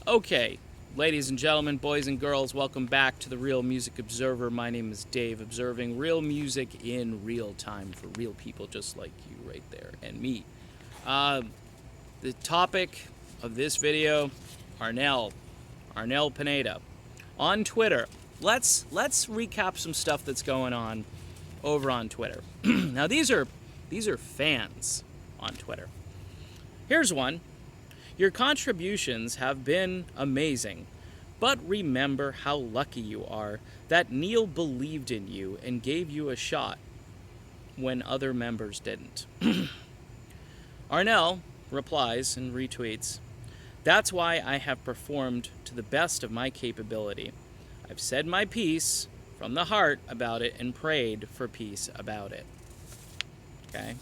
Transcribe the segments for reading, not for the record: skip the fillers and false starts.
Okay, ladies and gentlemen, boys and girls, welcome back to the Real Music Observer. My name is Dave, observing real music in real time for real people just like you right there and me. The topic of this video, Arnel Pineda. On Twitter, let's recap some stuff that's going on over on Twitter. Now these are fans on Twitter. Here's one. Your contributions have been amazing, but remember how lucky you are that Neil believed in you and gave you a shot when other members didn't. Arnel replies and retweets, "That's why I have performed to the best of my capability. I've said my piece from the heart about it and prayed for peace about it." Okay?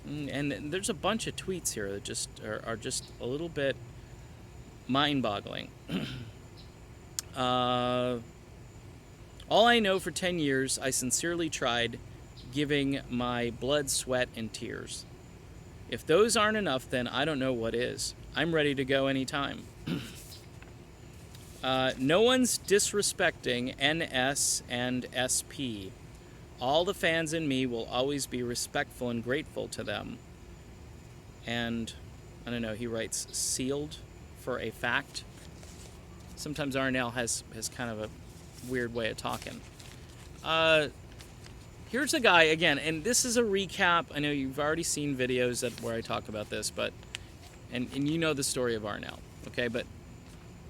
And there's a bunch of tweets here that just are just a little bit mind-boggling. All I know, for 10 years, I sincerely tried, giving my blood, sweat, and tears. If those aren't enough, then I don't know what is. I'm ready to go anytime. No one's disrespecting NS and SP. All the fans in me will always be respectful and grateful to them. And, I don't know, he writes, sealed for a fact. Sometimes Arnel has kind of a weird way of talking. Here's a guy, again, and this is a recap. I know you've already seen videos where I talk about this, but, and you know the story of Arnel, okay? But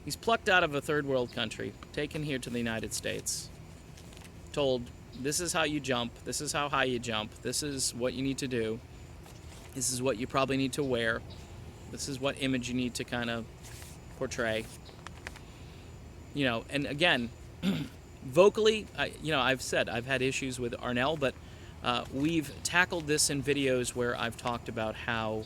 he's plucked out of a third world country, taken here to the United States, told, this is how you jump, this is how high you jump, this is what you need to do, this is what you probably need to wear, this is what image you need to kind of portray. You know, and again, vocally, I've said I've had issues with Arnel, but we've tackled this in videos where I've talked about how,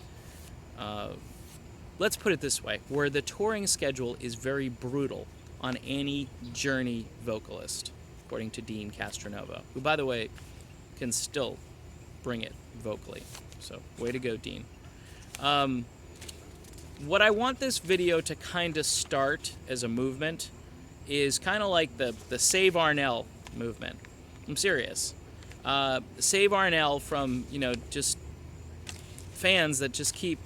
let's put it this way, where the touring schedule is very brutal on any Journey vocalist, according to Dean Castronova, who, by the way, can still bring it vocally. So, way to go, Dean. What I want this video to kind of start as a movement is kind of like the Save Arnel movement. I'm serious. Save Arnel from, just fans that just keep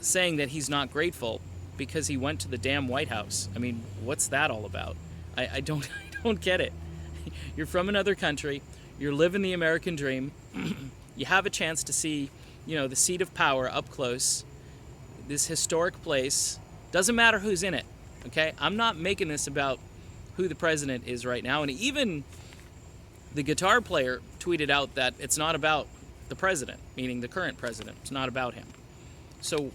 saying that he's not grateful because he went to the damn White House. I mean, what's that all about? I don't get it. You're from another country. You're living the American dream. You have a chance to see, the seat of power up close. This historic place. Doesn't matter who's in it. Okay? I'm not making this about who the president is right now. And even the guitar player tweeted out that it's not about the president, meaning the current president. It's not about him. So,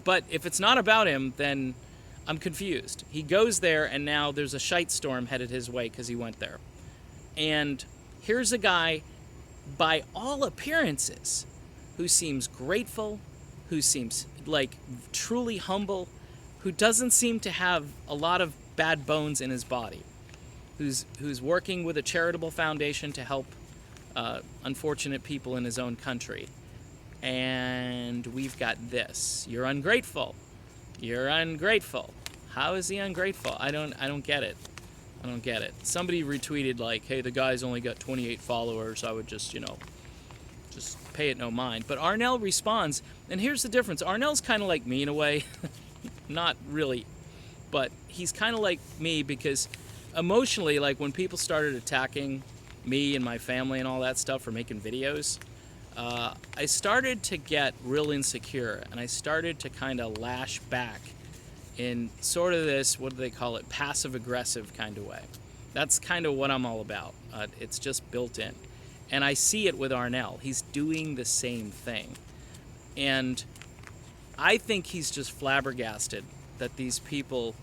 but if it's not about him, then I'm confused. He goes there, and now there's a shite storm headed his way because he went there. And here's a guy, by all appearances, who seems grateful, who seems like truly humble, who doesn't seem to have a lot of bad bones in his body, who's working with a charitable foundation to help unfortunate people in his own country. And we've got this. You're ungrateful. You're ungrateful. How is he ungrateful? I don't get it. I don't get it. Somebody retweeted like, hey, the guy's only got 28 followers. I would just pay it no mind. But Arnel responds, and here's the difference. Arnel's kind of like me in a way. Not really, but he's kind of like me because emotionally, like when people started attacking me and my family and all that stuff for making videos, I started to get real insecure, and I started to kind of lash back in sort of this, what do they call it, passive-aggressive kind of way. That's kind of what I'm all about. It's just built in. And I see it with Arnel. He's doing the same thing. And I think he's just flabbergasted that these people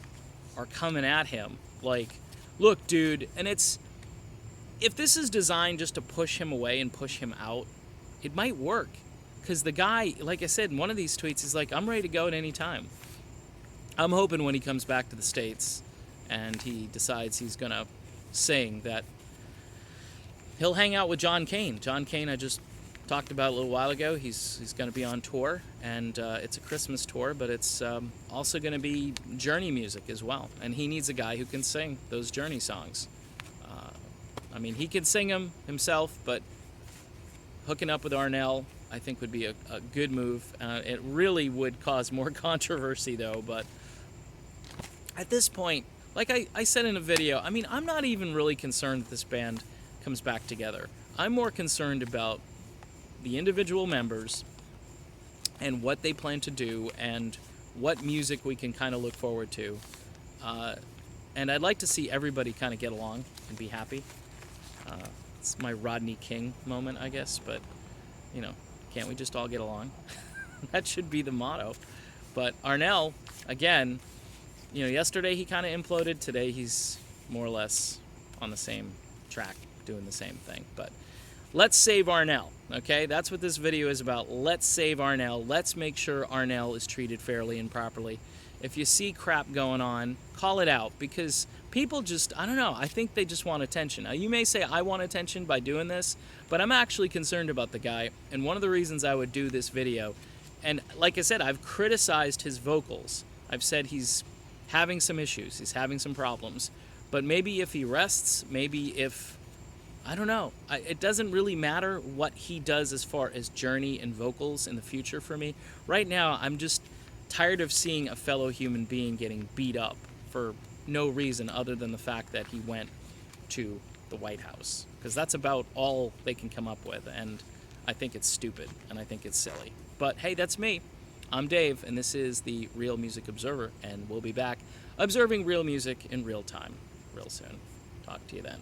are coming at him like, look, dude, and if this is designed just to push him away and push him out, it might work. Because the guy, like I said, in one of these tweets, he's like, I'm ready to go at any time. I'm hoping when he comes back to the States and he decides he's going to sing that he'll hang out with John Cain. John Cain, I just talked about a little while ago, he's going to be on tour, and it's a Christmas tour, but it's also going to be Journey music as well. And he needs a guy who can sing those Journey songs. I mean, he can sing them himself, but hooking up with Arnel, I think, would be a good move. It really would cause more controversy, though. But at this point, like I said in a video, I mean, I'm not even really concerned that this band comes back together. I'm more concerned about the individual members and what they plan to do and what music we can kind of look forward to. And I'd like to see everybody kind of get along and be happy. It's my Rodney King moment, I guess, but, you know, can't we just all get along? That should be the motto. But Arnel, again, you know, yesterday he kind of imploded. Today he's more or less on the same track, doing the same thing. But let's save Arnel, okay? That's what this video is about. Let's save Arnel. Let's make sure Arnel is treated fairly and properly. If you see crap going on, call it out, because people just, I don't know, I think they just want attention. Now, you may say I want attention by doing this, but I'm actually concerned about the guy, and one of the reasons I would do this video, and like I said, I've criticized his vocals. I've said he's having some issues, he's having some problems, but maybe if he rests, maybe if, I don't know, it doesn't really matter what he does as far as Journey and vocals in the future for me. Right now, I'm just tired of seeing a fellow human being getting beat up for no reason other than the fact that he went to the White House, because that's about all they can come up with, and I think it's stupid and I think it's silly. But hey, that's me. I'm Dave, and this is the Real Music Observer, and we'll be back observing real music in real time real soon. Talk to you then.